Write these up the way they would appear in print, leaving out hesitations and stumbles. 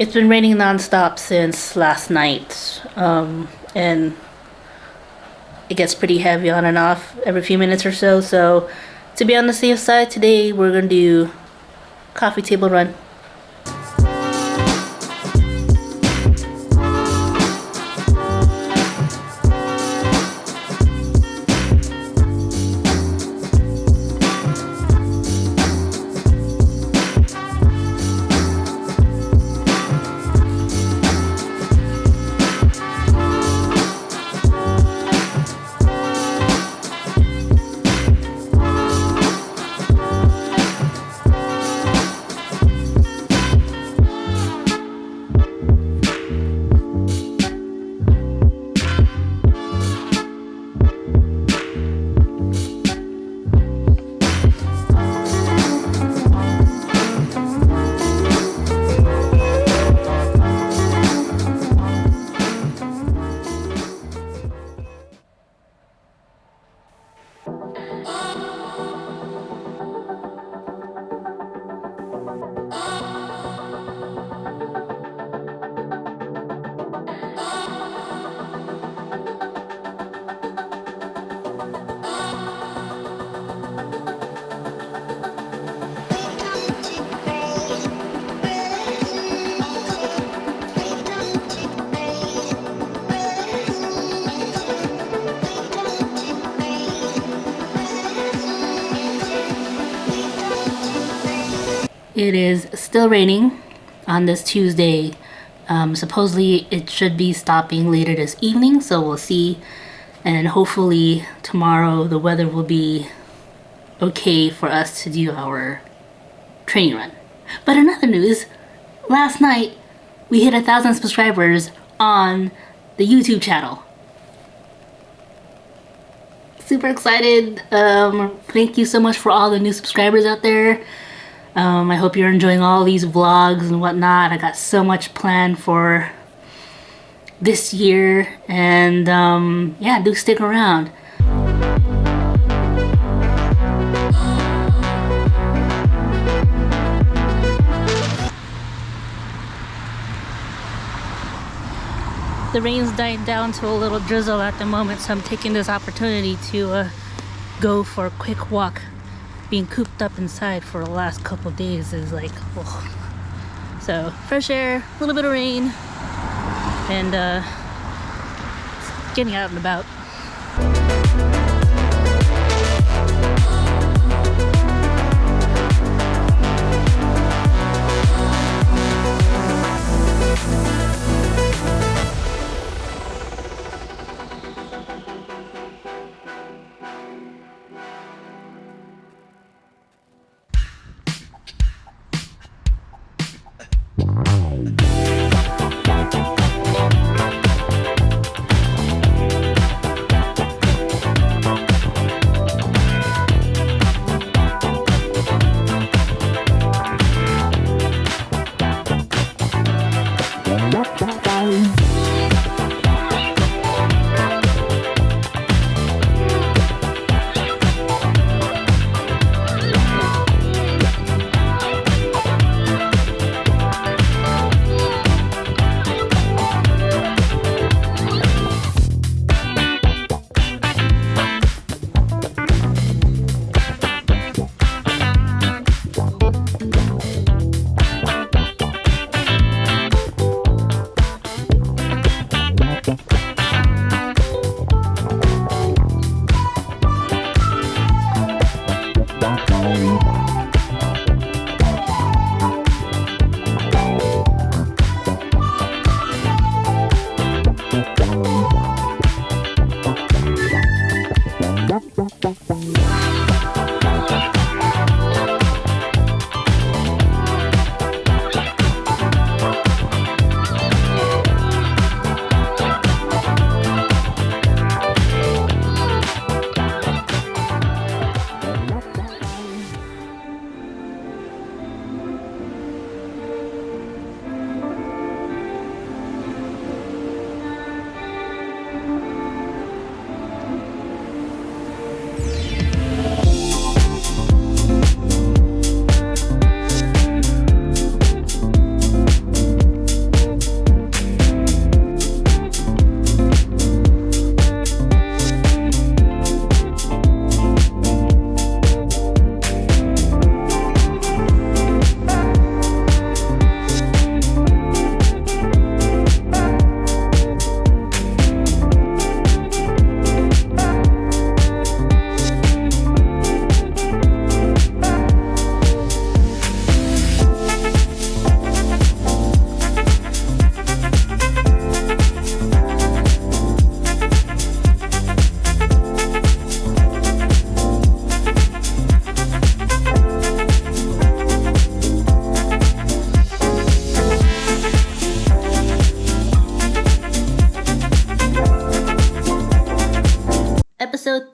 It's been raining non-stop since last night, and it gets pretty heavy on and off every few minutes or so. So to be on the safe side, today we're gonna do coffee table run. It is still raining on this Tuesday. Supposedly it should be stopping later this evening, so we'll see. And hopefully tomorrow the weather will be okay for us to do our training run. But in other news, last night we hit 1,000 subscribers on the YouTube channel. Super excited. Thank you so much for all the new subscribers out there. I hope you're enjoying all these vlogs and whatnot. I got so much planned for this year, and yeah, do stick around. The rain's died down to a little drizzle at the moment, so I'm taking this opportunity to go for a quick walk. Being cooped up inside for the last couple of days is like, oh. So fresh air, a little bit of rain, and getting out and about.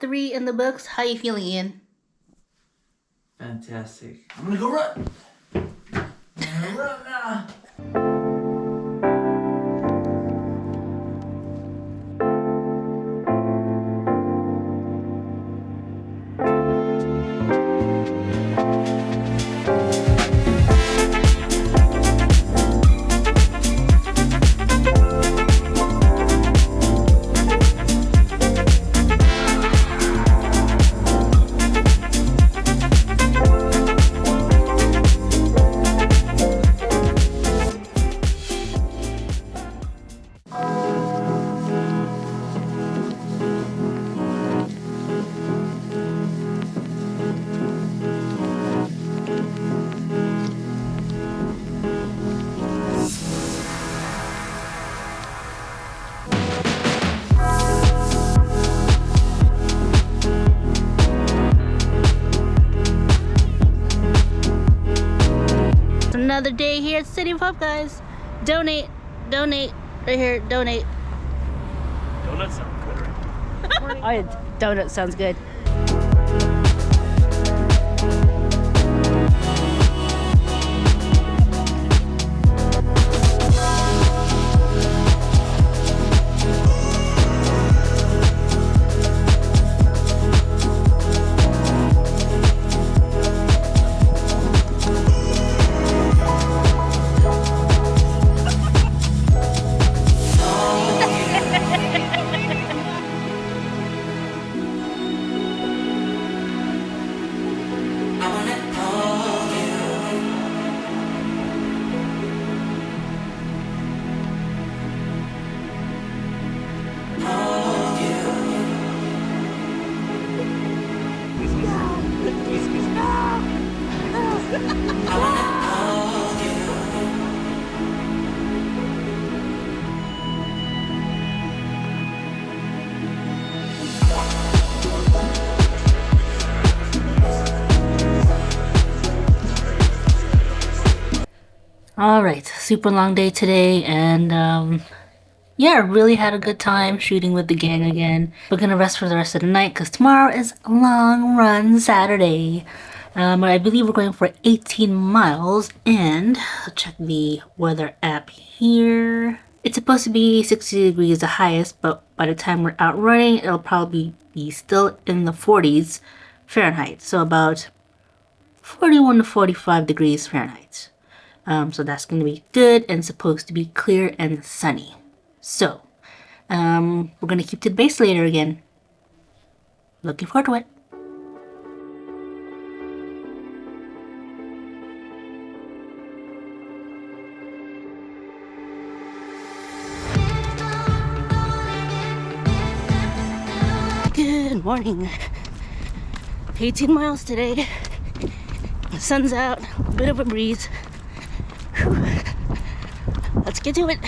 3 in the books. How you feeling, Ian? Fantastic. I'm gonna go run. I'm gonna run now. Another day here at City of Hope, guys. Donate, right here, donate. Donuts sound good, right? Oh, yeah, donut sounds good. All right, super long day today, and yeah, really had a good time shooting with the gang again. We're gonna rest for the rest of the night because tomorrow is long run Saturday. I believe we're going for 18 miles, and I'll check the weather app here. It's supposed to be 60 degrees the highest, but by the time we're out running, it'll probably be still in the 40s Fahrenheit, so about 41 to 45 degrees Fahrenheit. So that's going to be good and supposed to be clear and sunny. So, we're going to keep to the base later again. Looking forward to it. Good morning. 18 miles today. The sun's out, a bit of a breeze. Whew. Let's get to it.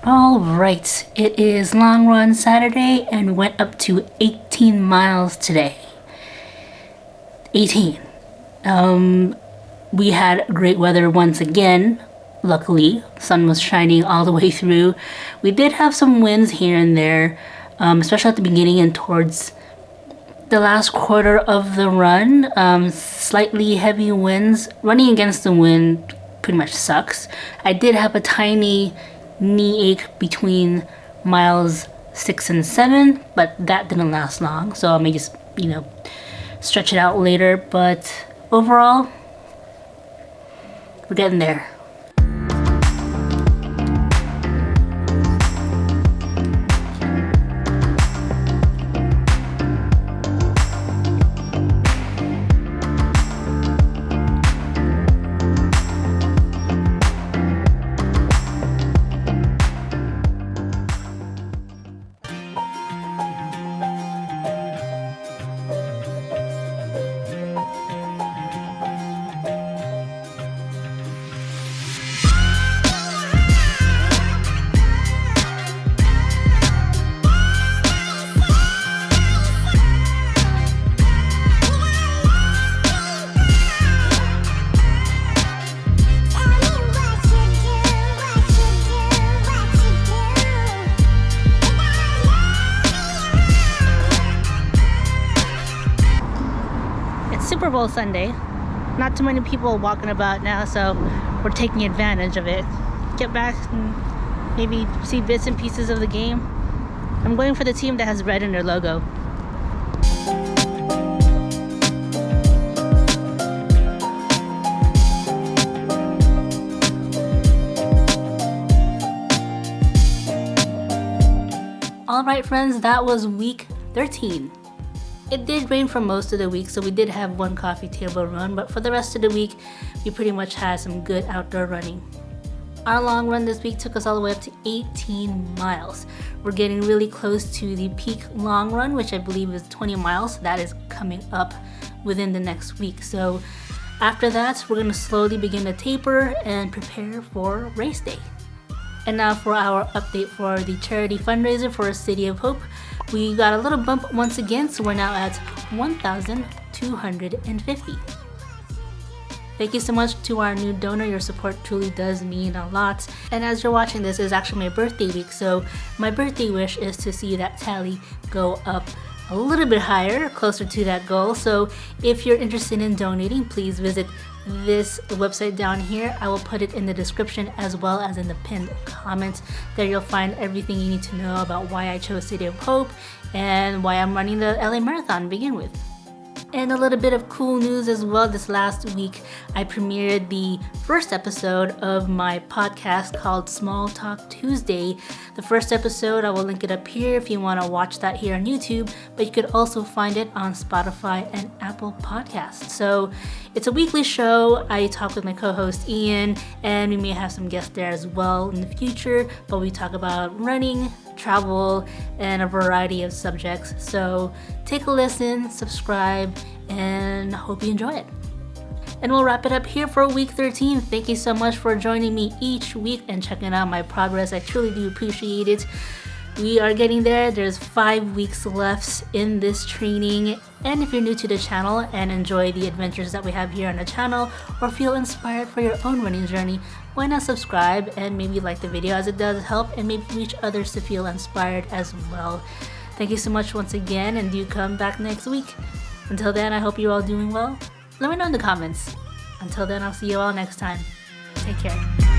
All right, it is long run Saturday and we went up to 18 miles today. 18. We had great weather once again. Luckily, sun was shining all the way through. We did have some winds here and there, especially at the beginning and towards the last quarter of the run. Slightly heavy winds. Running against the wind pretty much sucks. I did have a tiny knee ache between miles 6 and 7, but that didn't last long, so I may just you know, stretch it out later. But overall, we're getting there. Super Bowl Sunday. Not too many people walking about now, so we're taking advantage of it. Get back and maybe see bits and pieces of the game. I'm going for the team that has red in their logo. Alright friends, that was week 13. It did rain for most of the week, so we did have one coffee table run, but for the rest of the week, we pretty much had some good outdoor running. Our long run this week took us all the way up to 18 miles. We're getting really close to the peak long run, which I believe is 20 miles. That is coming up within the next week. So after that, we're gonna slowly begin to taper and prepare for race day. And now for our update for the charity fundraiser for City of Hope. We got a little bump once again, so we're now at 1,250. Thank you so much to our new donor. Your support truly does mean a lot. And as you're watching this, is actually my birthday week, so my birthday wish is to see that tally go up a little bit higher, closer to that goal. So if you're interested in donating, please visit this website down here. I will put it in the description as well as in the pinned comment. There you'll find everything you need to know about why I chose City of Hope and why I'm running the LA Marathon to begin with. And a little bit of cool news as well. This last week, I premiered the first episode of my podcast called Small Talk Tuesday. The first episode, I will link it up here if you want to watch that here on YouTube, but you could also find it on Spotify and Apple Podcasts. So it's a weekly show. I talk with my co-host Ian, and we may have some guests there as well in the future, but we talk about running, travel, and a variety of subjects. So take a listen, subscribe, and hope you enjoy it. And we'll wrap it up here for week 13. Thank you so much for joining me each week and checking out my progress. I truly do appreciate it. We are getting there. There's 5 weeks left in this training. And if you're new to the channel and enjoy the adventures that we have here on the channel, or feel inspired for your own running journey, why not subscribe and maybe like the video, as it does help and maybe reach others to feel inspired as well. Thank you so much once again, and do come back next week. Until then, I hope you're all doing well. Let me know in the comments. Until then, I'll see you all next time. Take care.